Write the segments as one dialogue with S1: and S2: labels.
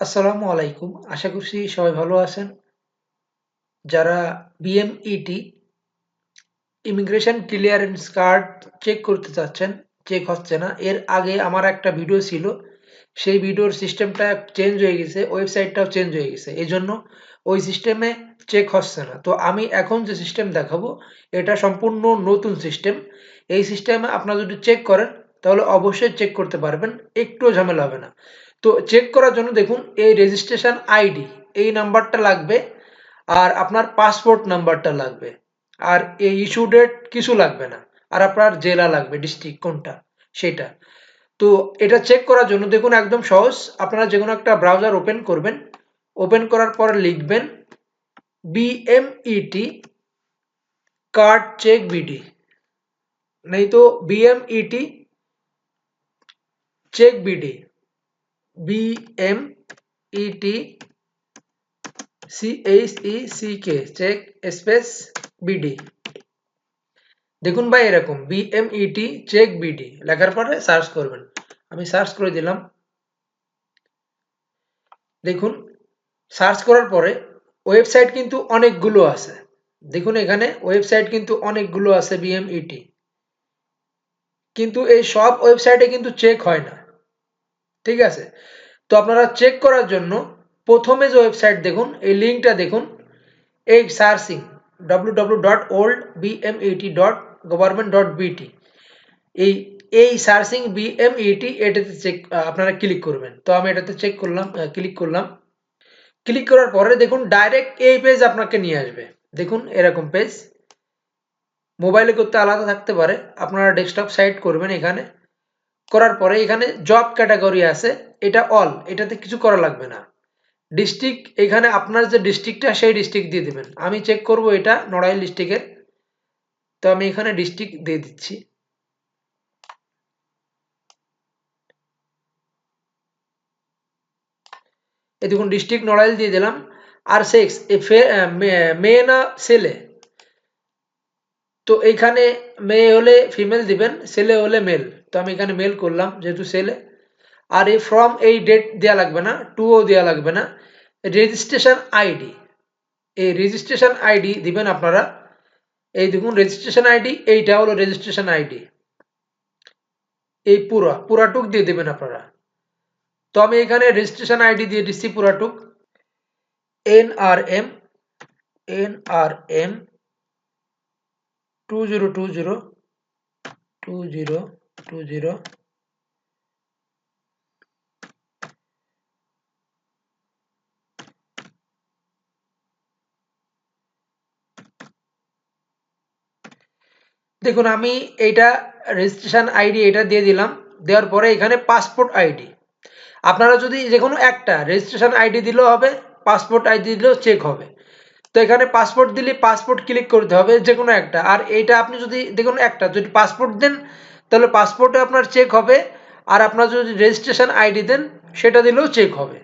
S1: আসসালামু আলাইকুম। আশা করছি সবাই ভালো আছেন। যারা BMET immigration clearance card check করতে চাচ্ছেন, চেক হচ্ছে না। এর আগে আমার একটা ভিডিও ছিল, সেই ভিডিওর সিস্টেমটা চেঞ্জ হয়ে গেছে, ওয়েবসাইটটাও চেঞ্জ হয়ে গেছে, এই জন্য ওই সিস্টেমে চেক হচ্ছে না। তো আমি এখন যে সিস্টেম দেখাবো এটা সম্পূর্ণ নতুন সিস্টেম। এই সিস্টেমে আপনারা যদি চেক করেন তাহলে অবশ্যই চেক করতে পারবেন, একটুও ঝামেলা হবে না। তো চেক করার জন্য দেখুন, এই রেজিস্ট্রেশন আইডি এই নাম্বারটা লাগবে, আর আপনার পাসপোর্ট নাম্বারটা লাগবে, আর এই ইস্যু ডেট কিছু লাগবে না, আর আপনার জেলা লাগবে, ডিস্ট্রিক্ট কোনটা সেটা। তো এটা চেক করার জন্য দেখুন একদম সহজ, আপনারা যে কোনো একটা ব্রাউজার ওপেন করবেন, ওপেন করার পর লিখবেন বিএমইটি কার্ড চেক বিডি, नहीं तो BMET check BD, BMET CHECK check space BD. দেখুন ভাই, এরকম বিএমইটি চেক বিডি লেখার পরে সার্চ করবেন। আমি সার্চ করে দিলাম। দেখুন, সার্চ করার পরে ওয়েবসাইট কিন্তু অনেকগুলো আছে। দেখুন এখানে ওয়েবসাইট কিন্তু অনেকগুলো আছে বিএমইটি, কিন্তু এই সব ওয়েবসাইটে কিন্তু চেক হয় না। ঠিক আছে, তো আপনারা চেক করার জন্য প্রথমে যে ওয়েবসাইট দেখুন, এই লিঙ্কটা দেখুন, এই সার্চিং www.oldbmet.government.bt, এই এই সার্চিং বিএমইটি এটাতে চেক আপনারা ক্লিক করবেন। তো আমি এটাতে চেক করলাম, ক্লিক করলাম। ক্লিক করার পরে দেখুন ডাইরেক্ট এই পেজ আপনাকে নিয়ে আসবে। দেখুন এরকম পেজ, মোবাইলে করতে আলাদা থাকতে পারে, আপনারা ডেস্কটপ সাইট করবেন। এখানে করার পরে এখানে জব ক্যাটাগরি আছে, এটা অল, এটাতে কিছু করা লাগবে না। ডিস্ট্রিক্ট, এখানে আপনার যে ডিস্ট্রিক্টটা সেই ডিস্ট্রিক্ট দিয়ে দেবেন। আমি চেক করব এটা নড়াইল ডিস্ট্রিক্টের, তো আমি এখানে ডিস্ট্রিক্ট দিয়ে দিচ্ছি। এই দেখুন ডিস্ট্রিক্ট নড়াইল দিয়ে দিলাম। আর সেক্স, মেয়ে না ছেলে, তো এইখানে মেয়ে হলে ফিমেল দিবেন, ছেলে হলে মেল। তো আমি এখানে মেল করলাম যেহেতু ছেলে। আর এই ফ্রম এই ডেট দেওয়া লাগবে না, টুও দেওয়া লাগবে না। রেজিস্ট্রেশন আইডি, এই রেজিস্ট্রেশন আইডি দিবেন আপনারা। এই দেখুন রেজিস্ট্রেশন আইডি, এইটা হলো রেজিস্ট্রেশন আইডি, এই পুরাটুক দিয়ে দেবেন আপনারা। তো আমি এখানে রেজিস্ট্রেশন আইডি দিয়ে দিচ্ছি পুরাটুক। NRM NRM 2020 দেখুন আমি এইটা রেজিস্ট্রেশন আইডি এটা দিয়ে দিলাম। দেওয়ার পরে এখানে পাসপোর্ট আইডি, আপনারা যদি যে কোনো একটা রেজিস্ট্রেশন আইডি দিলেও হবে, পাসপোর্ট আইডি দিলেও চেক হবে। তো এখানে পাসপোর্ট দিলে পাসপোর্ট ক্লিক করতে হবে যে কোনো একটা। আর এইটা আপনি যদি দেখুন একটা যদি পাসপোর্ট দেন তাহলে পাসপোর্টে আপনার চেক হবে, আর আপনার যদি রেজিস্ট্রেশন আইডি দেন সেটা দিলেও চেক হবে।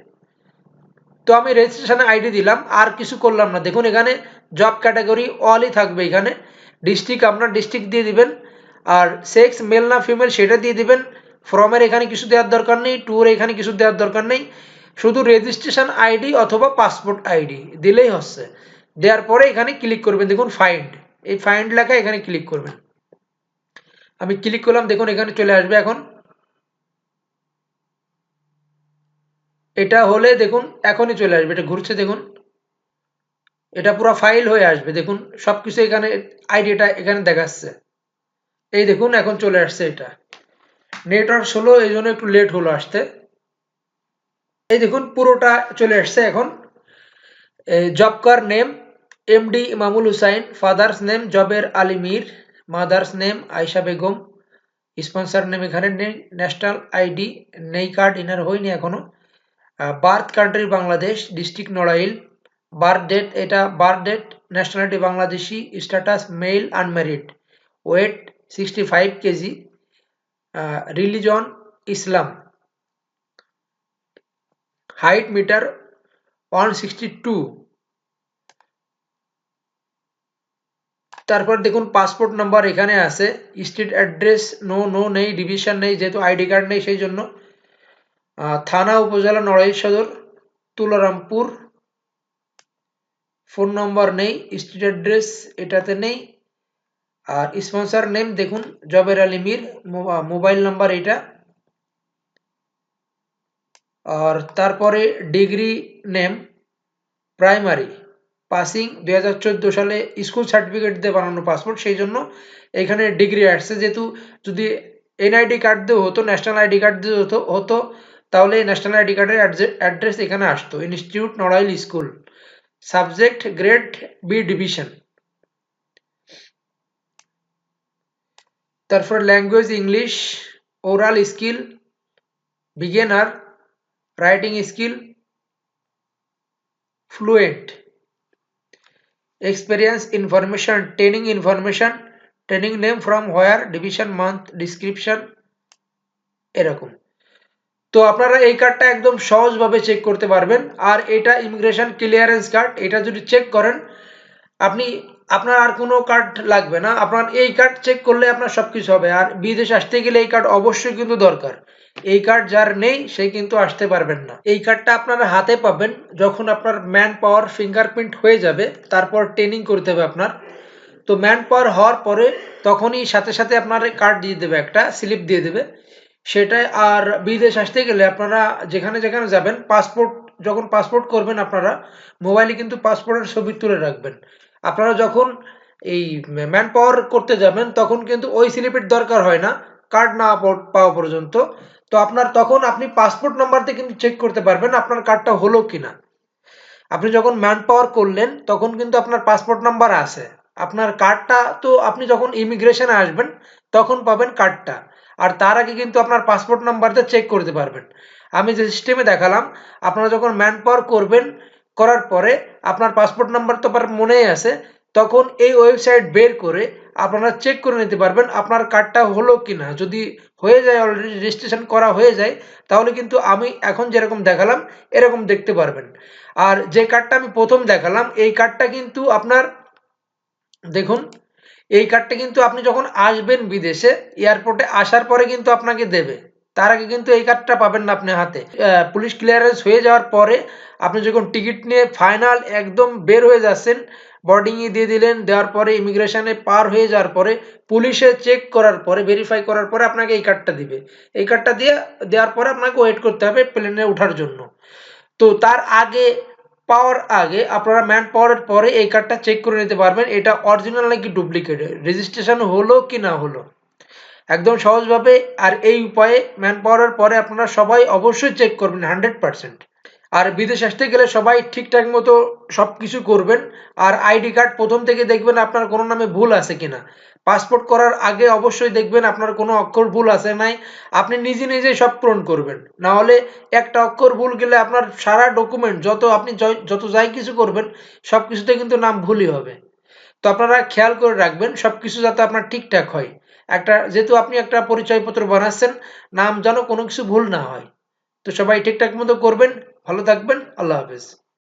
S1: তো আমি রেজিস্ট্রেশন আইডি দিলাম, আর কিছু করলাম না। দেখুন এখানে জব ক্যাটাগরি অলই থাকবে। এখানে ডিস্ট্রিক্ট আপনার ডিস্ট্রিক্ট দিয়ে দিবেন, আর সেক্স মেল না ফিমেল সেটা দিয়ে দিবেন। ফর্মের এখানে কিছু দেওয়ার দরকার নেই, ট্যুর এখানে কিছু দেওয়ার দরকার নেই, শুধু রেজিস্ট্রেশন আইডি অথবা পাসপোর্ট আইডি দিলেই হচ্ছে। দেওয়ার পরে এখানে ক্লিক করবেন, দেখুন ফাইন্ড, এই ফাইন্ড লেখা এখানে ক্লিক করবেন। আমি ক্লিক করলাম, দেখুন এখানে চলে আসবে। এখন এটা হলে দেখুন এখনই চলে আসবে, এটা ঘুরছে দেখুন, এটা পুরো ফাইল হয়ে আসবে। দেখুন সবকিছু এখানে আইডিটা এখানে দেখাচ্ছে। এই দেখুন এখন চলে আসছে। এটা নেটওয়ার্ক স্লো, এই জন্য একটু লেট হলো আসতে। এই দেখুন পুরোটা চলে আসছে এখন। জবকার নেম MD ইমামুল Hussain, father's name Jaber Ali Mir, mother's name Ayesha Begum, sponsor name এখানে নেই, ন্যাশনাল আইডি নেই, কার্ড ইনার হয়নি এখনো, birth country Bangladesh, district Narail, birth date এটা birth date, nationality Bangladeshi, status male unmarried, weight 65 KG, religion Islam, height metre 162। তারপর দেখুন পাসপোর্ট নাম্বার এখানে আছে, স্ট্রিট অ্যাড্রেস নো নেই, ডিভিশন নেই যেহেতু আইডি কার্ড নেই সেই জন্য, থানা উপজেলা নড়াইল সদর, তুলারামপুর, ফোন নম্বর নেই, স্ট্রিট অ্যাড্রেস এটাতে নেই, আর স্পন্সর নেম দেখুন জবের আলী মীর, মোবাইল নাম্বার এটা, আর তারপরে ডিগ্রি নেম প্রাইমারি পাসিং 2014 সালে স্কুল সার্টিফিকেট দিয়ে বানানো পাসপোর্ট, সেই জন্য এখানে ডিগ্রি আসছে। যেহেতু যদি এনআইডি কার্ড দিয়ে হতো, ন্যাশনাল আইডি কার্ড দিয়ে হতো তাহলে ন্যাশনাল আইডি কার্ডের অ্যাড্রেস এখানে আসতো, institute Narail school, subject grade B division. তারপর language English, oral skill beginner, writing skill fluent, experience information, training information, training name from where, division month, description এরকম। তো আপনারা এই কার্ডটা একদম সহজভাবে চেক করতে পারবেন। আর এটা ইমিগ্রেশন ক্লিয়ারেন্স কার্ড, এটা যদি চেক করেন আপনি, আপনার আর কোনো কার্ড লাগবে না, আপনার এই কার্ড চেক করলে আপনার সবকিছু হবে। আর বিদেশ আসতে গেলে এই কার্ড অবশ্যই কিন্তু দরকার, এই কার্ড যার নেই সে কিন্তু আসতে পারবেন না। এই কার্ডটা আপনারা হাতে পাবেন যখন আপনার ম্যান পাওয়ার ফিঙ্গারপ্রিন্ট হয়ে যাবে, তারপর ট্রেনিং করতে হবে আপনার। তো ম্যান পাওয়ার হওয়ার পরে তখনই সাথে সাথে আপনার কার্ড দিয়ে দেবে, একটা স্লিপ দিয়ে দেবে সেটাই। আর বিদেশ আসতে গেলে আপনারা যেখানে যেখানে যাবেন, পাসপোর্ট যখন পাসপোর্ট করবেন আপনারা মোবাইলে কিন্তু পাসপোর্টের ছবি তুলে রাখবেন। আপনারা যখন এই ম্যান পাওয়ার করতে যাবেন তখন কিন্তু ওই স্লিপের দরকার হয় না কার্ড না পাওয়া পর্যন্ত। তো আপনার তখন আপনি পাসপোর্ট নাম্বার দিয়ে কিন্তু চেক করতে পারবেন আপনার কার্ডটা হলো কিনা। আপনি যখন ম্যান পাওয়ার করলেন তখন কিন্তু আপনার পাসপোর্ট নাম্বার আছে, আপনার কার্ডটা তো আপনি যখন ইমিগ্রেশনে আসবেন তখন পাবেন কার্ডটা। আর তার আগে কিন্তু আপনার পাসপোর্ট নাম্বারটা চেক করতে পারবেন। আমি যে সিস্টেমে দেখালাম, আপনারা যখন ম্যান পাওয়ার করবেন, করার পরে আপনার পাসপোর্ট নাম্বার তো আপনার মনেই আছে, তখন এই ওয়েবসাইট বের করে আপনারা চেক করে নিতে পারবেন আপনার কার্ডটা হলো কিনা। যদি হয়ে যায়, অলরেডি রেজিস্ট্রেশন করা হয়ে যায়, তাহলে কিন্তু আমি এখন যেরকম দেখালাম এরকম দেখতে পারবেন। আর যে কার্ডটা আমি প্রথম দেখালাম এই কার্ডটা কিন্তু আপনার দেখুন, এই কার্ডটা কিন্তু আপনি যখন আসবেন বিদেশে, এয়ারপোর্টে আসার পরে কিন্তু আপনাকে দেবে, তার আগে কিন্তু এই কার্ডটা পাবেন না আপনি হাতে। পুলিশ ক্লিয়ারেন্স হয়ে যাওয়ার পরে আপনি যখন টিকিট নিয়ে ফাইনাল একদম বের হয়ে যাচ্ছেন, বোর্ডিংয়ে দিয়ে দিলেন, দেওয়ার পরে ইমিগ্রেশনে পার হয়ে যাওয়ার পরে পুলিশে চেক করার পরে ভেরিফাই করার পরে আপনাকে এই কার্ডটা দিবে। এই কার্ডটা দেওয়ার পরে আপনাকে ওয়েট করতে হবে প্লেনে ওঠার জন্য। তো তার আগে, পাওয়ার আগে আপনারা ম্যান পাওয়ারের পরে এই কার্ডটা চেক করে নিতে পারবেন এটা অরিজিনাল নাকি ডুপ্লিকেট, রেজিস্ট্রেশন হলো কি না হলো, একদম সহজভাবে। আর এই উপায়ে ম্যান পাওয়ারের পরে আপনারা সবাই অবশ্যই চেক করবেন 100%। আর বিদেশ আসতে গেলে সবাই ঠিকঠাক মতো সবকিছু করবেন। আর আইডি কার্ড প্রথম থেকে দেখবেন আপনার কোনো নামে ভুল আছে কিনা। পাসপোর্ট করার আগে অবশ্যই দেখবেন আপনার কোনো অক্ষর ভুল আছে নাই, আপনি নিজে নিজেই সব পূরণ করবেন। না হলে একটা অক্ষর ভুল গেলে আপনার সারা ডকুমেন্ট যত আপনি যত যাই কিছু করবেন সব কিছুতে কিন্তু নাম ভুলই হবে। তো আপনারা খেয়াল করে রাখবেন সবকিছু যাতে আপনার ঠিকঠাক হয়। একটা যেহেতু আপনি একটা পরিচয়পত্র বানাচ্ছেন, নাম যেন কোনো কিছু ভুল না হয়। তো সবাই ঠিকঠাক মতো করবেন। ভালো থাকবেন। আল্লাহ হাফেজ।